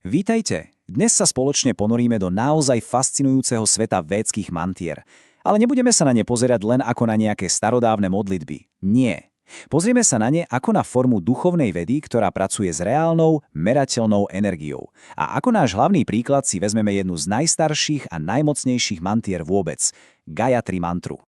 Vítajte! Dnes sa spoločne ponoríme do naozaj fascinujúceho sveta védskych mantier. Ale nebudeme sa na ne pozerať len ako na nejaké starodávne modlitby. Nie. Pozrieme sa na ne ako na formu duchovnej vedy, ktorá pracuje s reálnou, merateľnou energiou. A ako náš hlavný príklad si vezmeme jednu z najstarších a najmocnejších mantier vôbec – Gayatri mantru.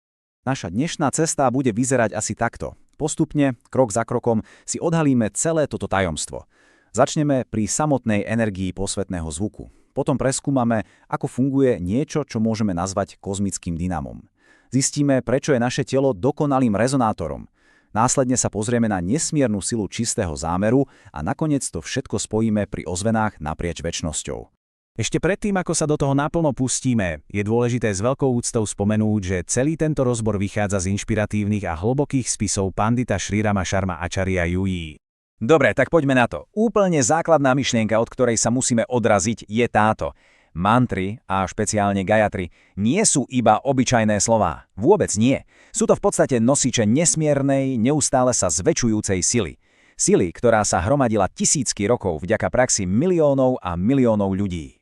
Naša dnešná cesta bude vyzerať asi takto. Postupne, krok za krokom, si odhalíme celé toto tajomstvo. Začneme pri samotnej energii posvetného zvuku. Potom preskúmame, ako funguje niečo, čo môžeme nazvať kozmickým dynamom. Zistíme, prečo je naše telo dokonalým rezonátorom. Následne sa pozrieme na nesmiernu silu čistého zámeru a nakoniec to všetko spojíme pri ozvenách naprieč večnosťou. Ešte predtým, ako sa do toho naplno pustíme, je dôležité s veľkou úctou spomenúť, že celý tento rozbor vychádza z inšpiratívnych a hlbokých spisov pandita Srirama Sharma Acharya UI. Dobre, tak poďme na to. Úplne základná myšlienka, od ktorej sa musíme odraziť, je táto. Mantry, a špeciálne Gayatri, nie sú iba obyčajné slová. Vôbec nie. Sú to v podstate nosiče nesmiernej, neustále sa zväčšujúcej sily. Sily, ktorá sa hromadila tisícky rokov vďaka praxi miliónov a miliónov ľudí.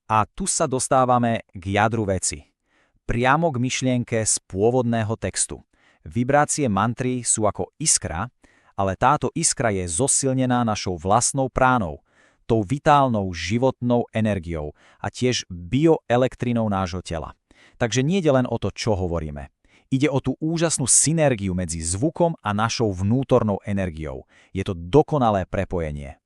A tu sa dostávame k jadru veci. Priamo k myšlienke z pôvodného textu. Vibrácie mantry sú ako iskra, ale táto iskra je zosilnená našou vlastnou pránou, tou vitálnou životnou energiou a tiež bioelektrinou nášho tela. Takže nie ide len o to, čo hovoríme. Ide o tú úžasnú synergiu medzi zvukom a našou vnútornou energiou. Je to dokonalé prepojenie.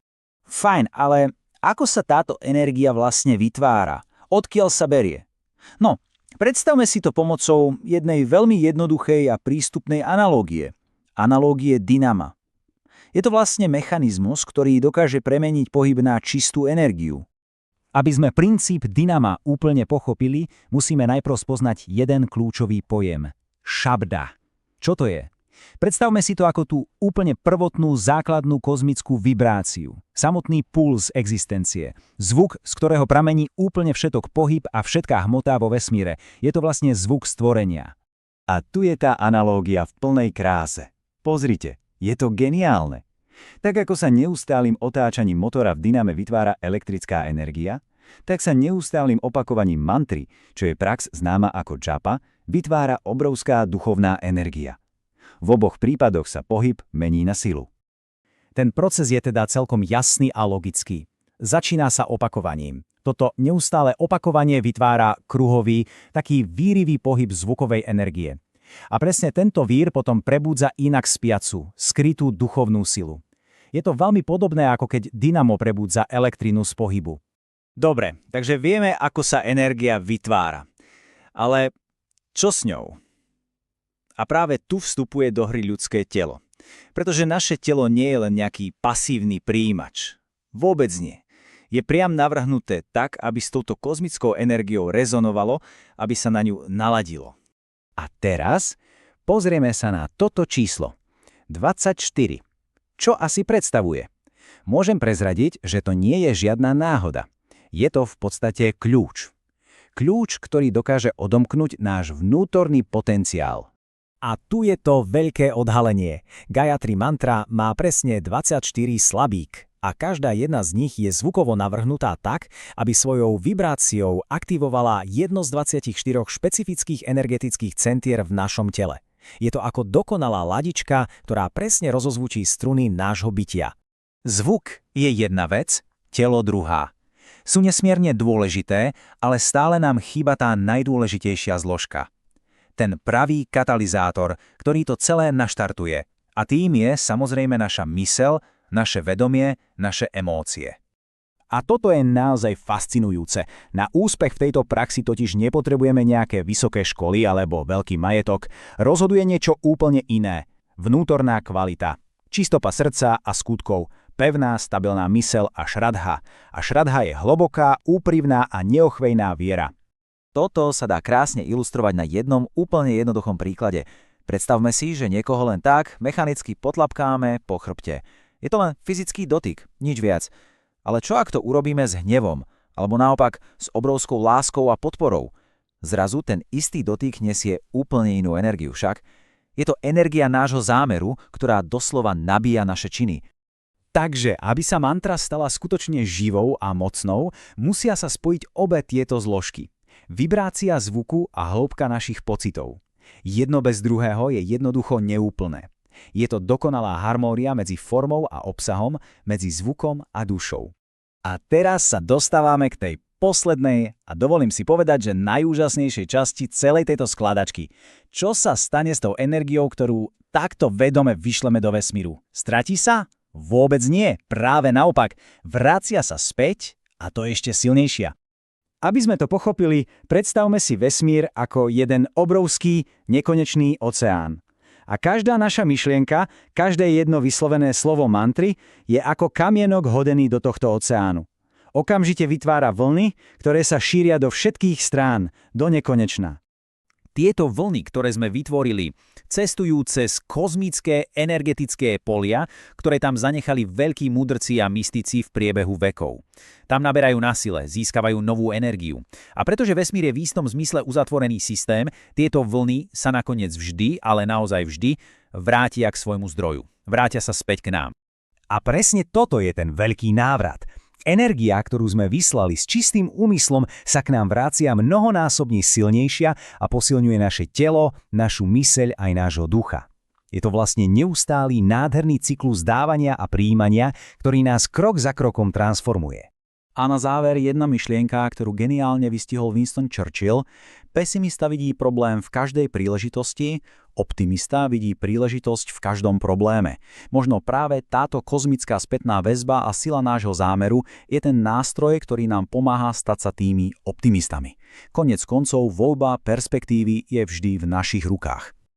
Fajn, ale ako sa táto energia vlastne vytvára? Odkiaľ sa berie? No, predstavme si to pomocou jednej veľmi jednoduchej a prístupnej analógie. Analógie dynama. Je to vlastne mechanizmus, ktorý dokáže premeniť pohyb na čistú energiu. Aby sme princíp dynama úplne pochopili, musíme najprv spoznať jeden kľúčový pojem – šabda. Čo to je? Predstavme si to ako tú úplne prvotnú základnú kozmickú vibráciu, samotný puls existencie, zvuk, z ktorého pramení úplne všetok pohyb a všetká hmota vo vesmíre. Je to vlastne zvuk stvorenia. A tu je tá analógia v plnej kráse. Pozrite. Je to geniálne. Tak ako sa neustálym otáčaním motora v dyname vytvára elektrická energia, tak sa neustálym opakovaním mantry, čo je prax známa ako džapa, vytvára obrovská duchovná energia. V oboch prípadoch sa pohyb mení na silu. Ten proces je teda celkom jasný a logický. Začína sa opakovaním. Toto neustále opakovanie vytvára kruhový, taký výrivý pohyb zvukovej energie. A presne tento vír potom prebúdza inak spiacu, skrytú duchovnú silu. Je to veľmi podobné, ako keď dynamo prebúdza elektrinu z pohybu. Dobre, takže vieme, ako sa energia vytvára. Ale čo s ňou? A práve tu vstupuje do hry ľudské telo. Pretože naše telo nie je len nejaký pasívny prijímač. Vôbec nie. Je priam navrhnuté tak, aby s touto kozmickou energiou rezonovalo, aby sa na ňu naladilo. A teraz pozrieme sa na toto číslo. 24. Čo asi predstavuje? Môžem prezradiť, že to nie je žiadna náhoda. Je to v podstate kľúč. Kľúč, ktorý dokáže odomknúť náš vnútorný potenciál. A tu je to veľké odhalenie. Gayatri mantra má presne 24 slabík. A každá jedna z nich je zvukovo navrhnutá tak, aby svojou vibráciou aktivovala jedno z 24 špecifických energetických centier v našom tele. Je to ako dokonalá ladička, ktorá presne rozozvučí struny nášho bytia. Zvuk je jedna vec, telo druhá. Sú nesmierne dôležité, ale stále nám chýba tá najdôležitejšia zložka. Ten pravý katalizátor, ktorý to celé naštartuje. A tým je samozrejme naša myseľ, naše vedomie, naše emócie. A toto je naozaj fascinujúce. Na úspech v tejto praxi totiž nepotrebujeme nejaké vysoké školy alebo veľký majetok. Rozhoduje niečo úplne iné. Vnútorná kvalita. Čistota srdca a skutkov. Pevná, stabilná myseľ a šradha. A šradha je hlboká, úprimná a neochvejná viera. Toto sa dá krásne ilustrovať na jednom úplne jednoduchom príklade. Predstavme si, že niekoho len tak mechanicky potlapkáme po chrbte. Je to len fyzický dotyk, nič viac. Ale čo ak to urobíme s hnevom, alebo naopak s obrovskou láskou a podporou? Zrazu ten istý dotyk nesie úplne inú energiu však. Je to energia nášho zámeru, ktorá doslova nabíja naše činy. Takže, aby sa mantra stala skutočne živou a mocnou, musia sa spojiť obe tieto zložky. Vibrácia zvuku a hĺbka našich pocitov. Jedno bez druhého je jednoducho neúplné. Je to dokonalá harmónia medzi formou a obsahom, medzi zvukom a dušou. A teraz sa dostávame k tej poslednej a dovolím si povedať, že najúžasnejšej časti celej tejto skladačky. Čo sa stane s tou energiou, ktorú takto vedome vyšleme do vesmíru? Stratí sa? Vôbec nie, práve naopak. Vracia sa späť a to ešte silnejšia. Aby sme to pochopili, predstavme si vesmír ako jeden obrovský, nekonečný oceán. A každá naša myšlienka, každé jedno vyslovené slovo mantry je ako kamienok hodený do tohto oceánu. Okamžite vytvára vlny, ktoré sa šíria do všetkých strán, do nekonečna. Tieto vlny, ktoré sme vytvorili, cestujú cez kozmické energetické polia, ktoré tam zanechali veľkí mudrci a mystici v priebehu vekov. Tam naberajú na sile, získavajú novú energiu. A pretože vesmír je v istom zmysle uzatvorený systém, tieto vlny sa nakoniec vždy, ale naozaj vždy, vrátia k svojmu zdroju. Vrátia sa späť k nám. A presne toto je ten veľký návrat. Energia, ktorú sme vyslali s čistým úmyslom, sa k nám vracia mnohonásobne silnejšia a posilňuje naše telo, našu myseľ aj nášho ducha. Je to vlastne neustály nádherný cyklus dávania a prijímania, ktorý nás krok za krokom transformuje. A na záver jedna myšlienka, ktorú geniálne vystihol Winston Churchill. Pesimista vidí problém v každej príležitosti, optimista vidí príležitosť v každom probléme. Možno práve táto kozmická spätná väzba a sila nášho zámeru je ten nástroj, ktorý nám pomáha stať sa tými optimistami. Koniec koncov voľba perspektívy je vždy v našich rukách.